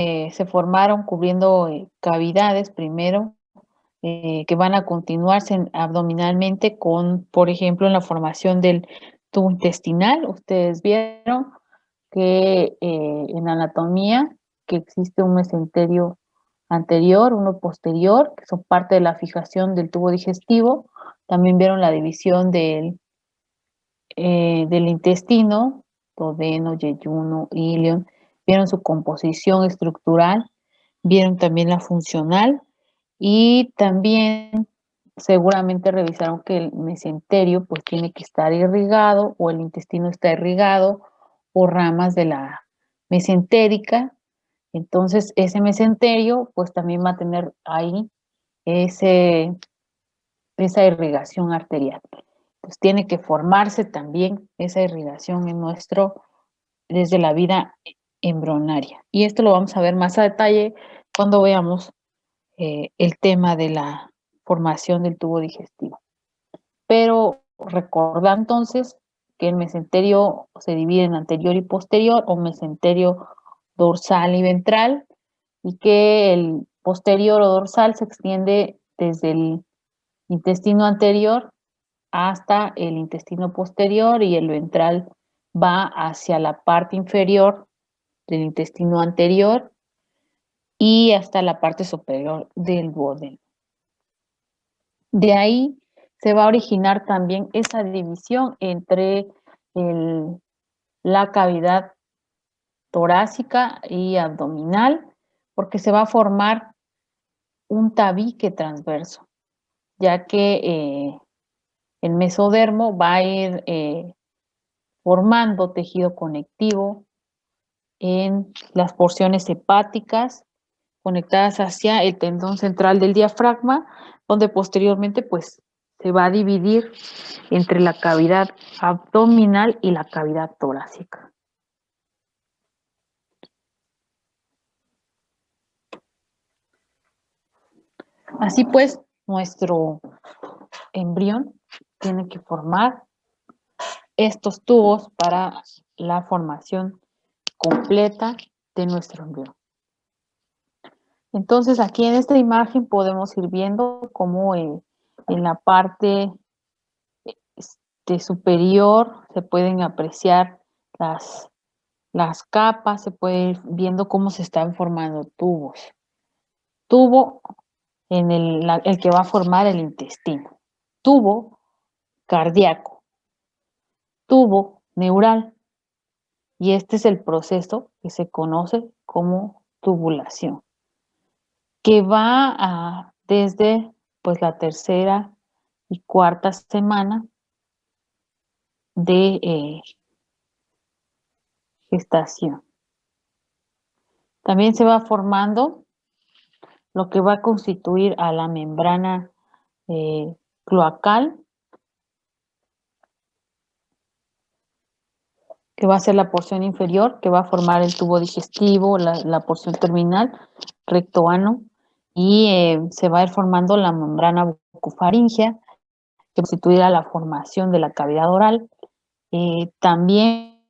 se formaron cubriendo cavidades primero, que van a continuarse abdominalmente con, por ejemplo, en la formación del tubo intestinal. Ustedes vieron que en anatomía que existe un mesenterio anterior, uno posterior, que son parte de la fijación del tubo digestivo. También vieron la división del intestino, duodeno, yeyuno, ilion. Vieron su composición estructural, vieron también la funcional y también seguramente revisaron que el mesenterio pues tiene que estar irrigado o el intestino está irrigado por ramas de la mesentérica. Entonces ese mesenterio pues también va a tener ahí ese, esa irrigación arterial. Pues tiene que formarse también esa irrigación en desde la vida embrionaria. Y esto lo vamos a ver más a detalle cuando veamos el tema de la formación del tubo digestivo. Pero recordad entonces que el mesenterio se divide en anterior y posterior, o mesenterio dorsal y ventral, y que el posterior o dorsal se extiende desde el intestino anterior hasta el intestino posterior y el ventral va hacia la parte inferior del intestino anterior y hasta la parte superior del duodeno. De ahí se va a originar también esa división entre la cavidad torácica y abdominal, porque se va a formar un tabique transverso, ya que el mesodermo va a ir formando tejido conectivo en las porciones hepáticas conectadas hacia el tendón central del diafragma, donde posteriormente pues se va a dividir entre la cavidad abdominal y la cavidad torácica. Así pues, nuestro embrión tiene que formar estos tubos para la formación completa de nuestro embrión. Entonces, aquí en esta imagen podemos ir viendo cómo en la parte superior se pueden apreciar las capas, se puede ir viendo cómo se están formando tubos. Tubo en el que va a formar el intestino. Tubo cardíaco. Tubo neural. Y este es el proceso que se conoce como tubulación, que va desde pues la tercera y cuarta semana de gestación. También se va formando lo que va a constituir a la membrana cloacal, que va a ser la porción inferior, que va a formar el tubo digestivo, la porción terminal, recto ano, y se va a ir formando la membrana bucofaringea, que constituirá la formación de la cavidad oral. También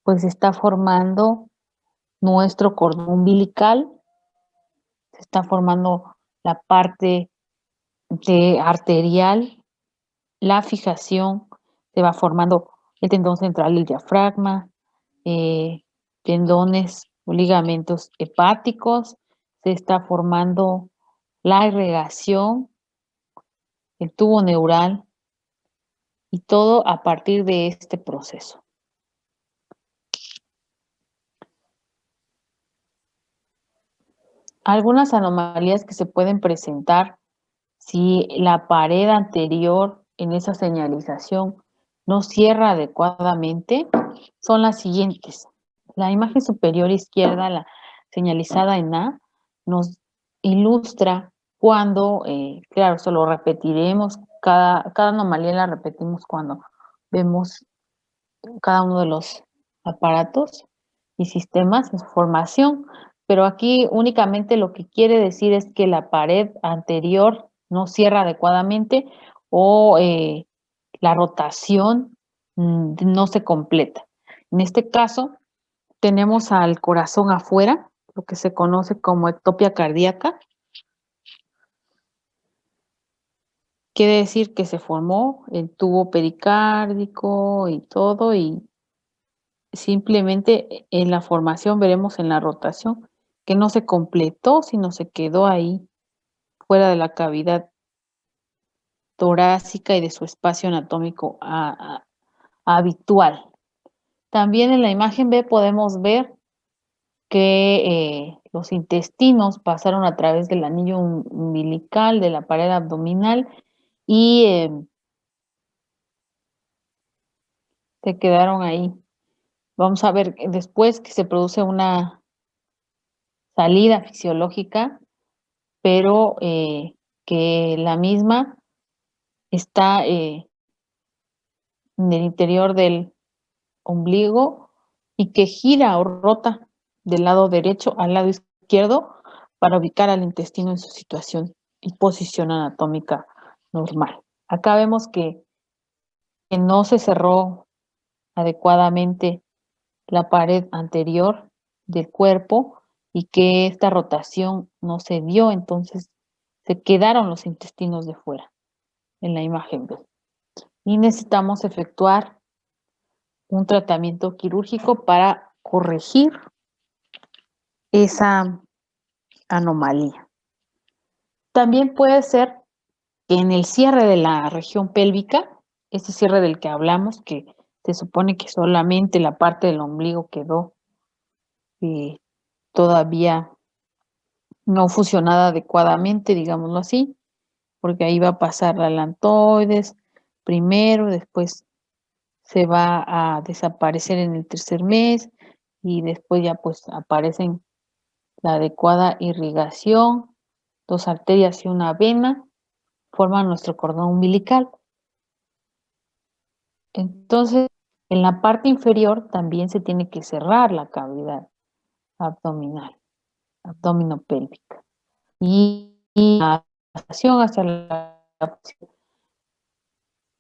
pues se está formando nuestro cordón umbilical, se está formando la parte arterial, la fijación, se va formando el tendón central del diafragma, tendones o ligamentos hepáticos, se está formando la irrigación, el tubo neural, y todo a partir de este proceso. Algunas anomalías que se pueden presentar si la pared anterior en esa señalización no cierra adecuadamente son las siguientes. La imagen superior izquierda, la señalizada en A, nos ilustra cuando, claro, eso lo repetiremos, cada anomalía la repetimos cuando vemos cada uno de los aparatos y sistemas en su formación, pero aquí únicamente lo que quiere decir es que la pared anterior no cierra adecuadamente o la rotación no se completa. En este caso, tenemos al corazón afuera, lo que se conoce como ectopia cardíaca. Quiere decir que se formó el tubo pericárdico y todo, y simplemente en la formación veremos en la rotación que no se completó, sino se quedó ahí fuera de la cavidad torácica y de su espacio anatómico habitual. También en la imagen B podemos ver que los intestinos pasaron a través del anillo umbilical, de la pared abdominal, y se quedaron ahí. Vamos a ver después que se produce una salida fisiológica, pero que la misma está en el interior del ombligo y que gira o rota del lado derecho al lado izquierdo para ubicar al intestino en su situación y posición anatómica normal. Acá vemos que no se cerró adecuadamente la pared anterior del cuerpo y que esta rotación no se dio, entonces se quedaron los intestinos de fuera en la imagen B. Y necesitamos efectuar un tratamiento quirúrgico para corregir esa anomalía. También puede ser que en el cierre de la región pélvica, este cierre del que hablamos, que se supone que solamente la parte del ombligo quedó todavía no fusionada adecuadamente, digámoslo así, porque ahí va a pasar la lantoides primero, después se va a desaparecer en el tercer mes y después ya pues aparecen la adecuada irrigación, dos arterias y una vena forman nuestro cordón umbilical. Entonces, en la parte inferior también se tiene que cerrar la cavidad abdominal, abdominopélvica. Y la relación hacia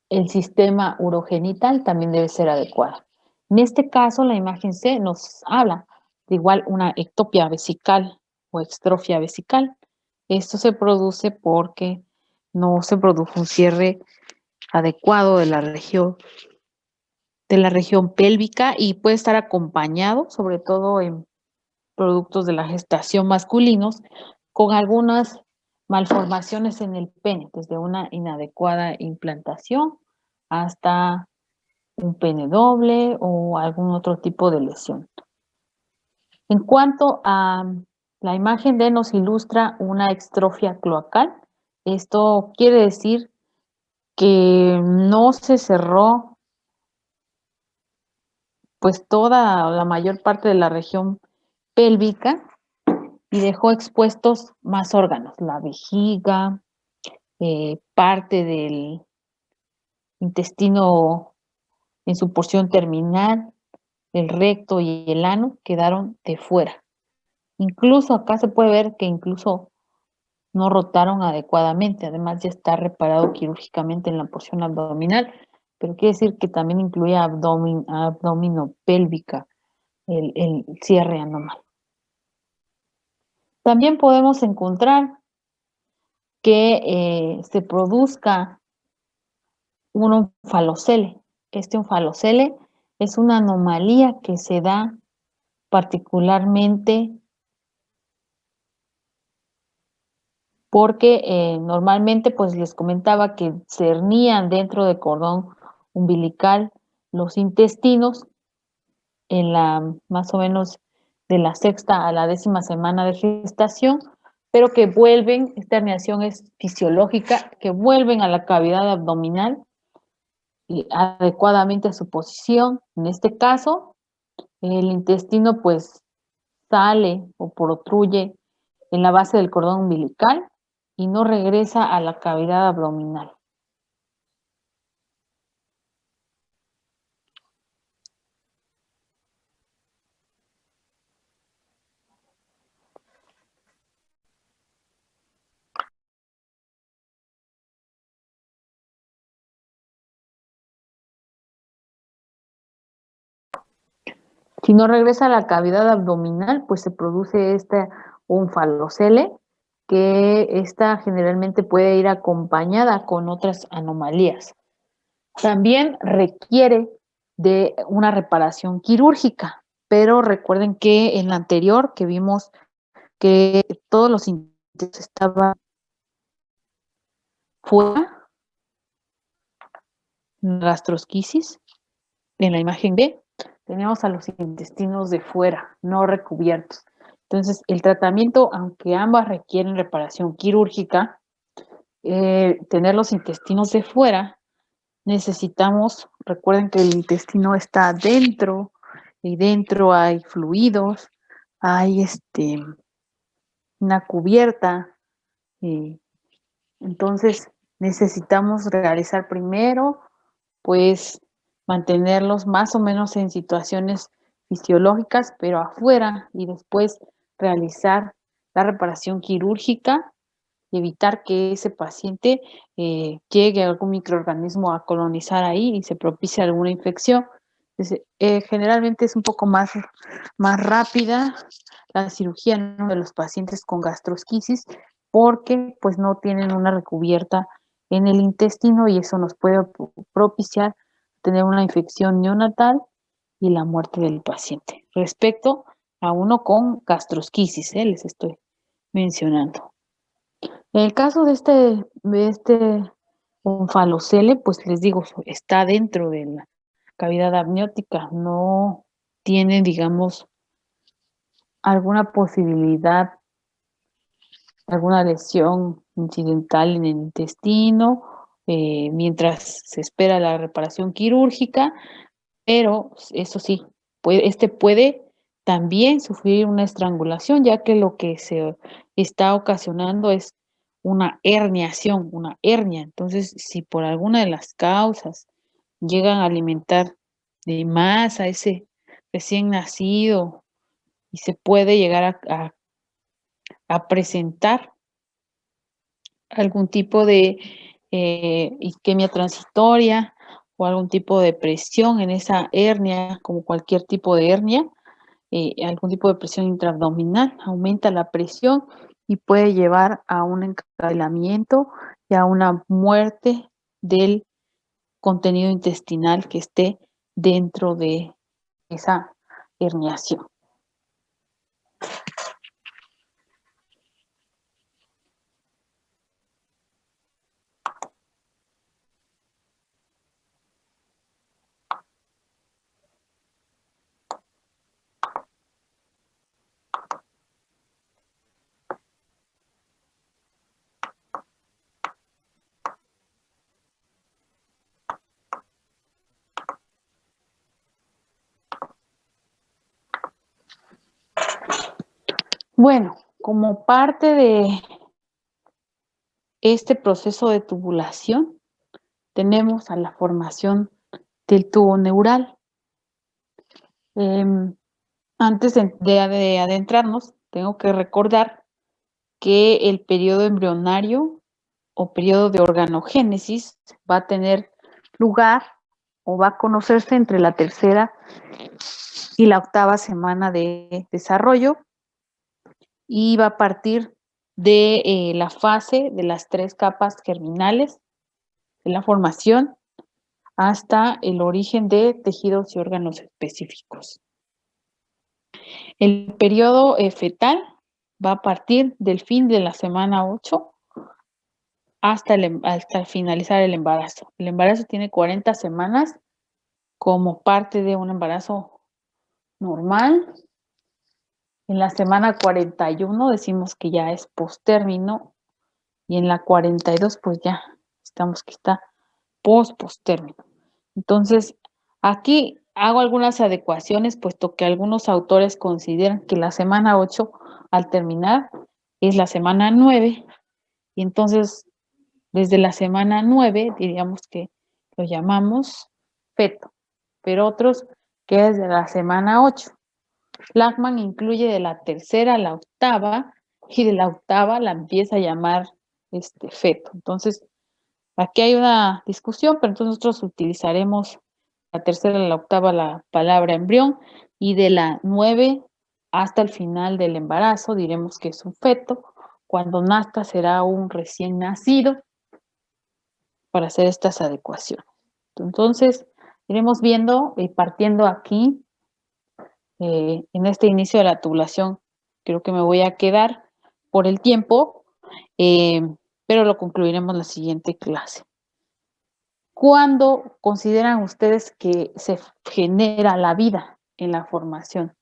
el sistema urogenital también debe ser adecuada. En este caso, la imagen C nos habla de igual una ectopia vesical o extrofia vesical. Esto se produce porque no se produjo un cierre adecuado de la región pélvica y puede estar acompañado, sobre todo en productos de la gestación masculinos, con algunas malformaciones en el pene, desde una inadecuada implantación hasta un pene doble o algún otro tipo de lesión. En cuanto a la imagen D, nos ilustra una extrofia cloacal. Esto quiere decir que no se cerró pues toda la mayor parte de la región pélvica y dejó expuestos más órganos, la vejiga, parte del intestino en su porción terminal, el recto y el ano quedaron de fuera. Incluso acá se puede ver que incluso no rotaron adecuadamente, además ya está reparado quirúrgicamente en la porción abdominal, pero quiere decir que también incluye abdominopélvica, el cierre anormal. También podemos encontrar que se produzca un onfalocele. Este onfalocele es una anomalía que se da particularmente porque normalmente pues les comentaba que cernían dentro del cordón umbilical los intestinos en la más o menos de la sexta a la 10ª semana de gestación, pero que vuelven, esta herniación es fisiológica, que vuelven a la cavidad abdominal y adecuadamente a su posición. En este caso, el intestino pues sale o protruye en la base del cordón umbilical y no regresa a la cavidad abdominal. Si no regresa a la cavidad abdominal, pues se produce esta onfalocele, que esta generalmente puede ir acompañada con otras anomalías. También requiere de una reparación quirúrgica, pero recuerden que en la anterior que vimos que todos los intestinos estaban fuera, gastrosquisis, en la imagen B, tenemos a los intestinos de fuera, no recubiertos. Entonces, el tratamiento, aunque ambas requieren reparación quirúrgica, tener los intestinos de fuera, necesitamos, recuerden que el intestino está dentro, y dentro hay fluidos, hay una cubierta, entonces necesitamos realizar primero, pues, mantenerlos más o menos en situaciones fisiológicas, pero afuera, y después realizar la reparación quirúrgica y evitar que ese paciente llegue a algún microorganismo a colonizar ahí y se propicie alguna infección. Entonces, generalmente es un poco más rápida la cirugía en uno de los pacientes con gastrosquisis porque pues no tienen una recubierta en el intestino y eso nos puede propiciar tener una infección neonatal y la muerte del paciente. Respecto a uno con gastrosquisis, les estoy mencionando. En el caso de este onfalocele, pues les digo, está dentro de la cavidad amniótica, no tiene, digamos, alguna posibilidad, alguna lesión incidental en el intestino, mientras se espera la reparación quirúrgica, pero eso sí, puede también sufrir una estrangulación, ya que lo que se está ocasionando es una herniación, una hernia. Entonces, si por alguna de las causas llegan a alimentar de más a ese recién nacido y se puede llegar a presentar algún tipo de isquemia transitoria o algún tipo de presión en esa hernia, como cualquier tipo de hernia, algún tipo de presión intraabdominal, aumenta la presión y puede llevar a un encarrilamiento y a una muerte del contenido intestinal que esté dentro de esa herniación. Bueno, como parte de este proceso de tubulación, tenemos a la formación del tubo neural. Antes de adentrarnos, tengo que recordar que el periodo embrionario o periodo de organogénesis va a tener lugar o va a conocerse entre la tercera y la octava semana de desarrollo y va a partir de la fase de las 3 capas germinales de la formación hasta el origen de tejidos y órganos específicos. El periodo fetal va a partir del fin de la semana 8 hasta finalizar el embarazo. El embarazo tiene 40 semanas como parte de un embarazo normal. En la semana 41 decimos que ya es postérmino y en la 42 pues ya estamos que está postérmino. Entonces, aquí hago algunas adecuaciones, puesto que algunos autores consideran que la semana 8 al terminar es la semana 9 y entonces desde la semana 9 diríamos que lo llamamos feto, pero otros que es de la semana 8. Lachman incluye de la tercera a la octava y de la octava la empieza a llamar feto. Entonces, aquí hay una discusión, pero entonces nosotros utilizaremos la tercera a la octava la palabra embrión, y de la 9 hasta el final del embarazo diremos que es un feto. Cuando nazca será un recién nacido para hacer estas adecuaciones. Entonces, iremos viendo y partiendo aquí, en este inicio de la tubulación, creo que me voy a quedar por el tiempo, eh, pero lo concluiremos en la siguiente clase. ¿Cuándo consideran ustedes que se genera la vida en la formación?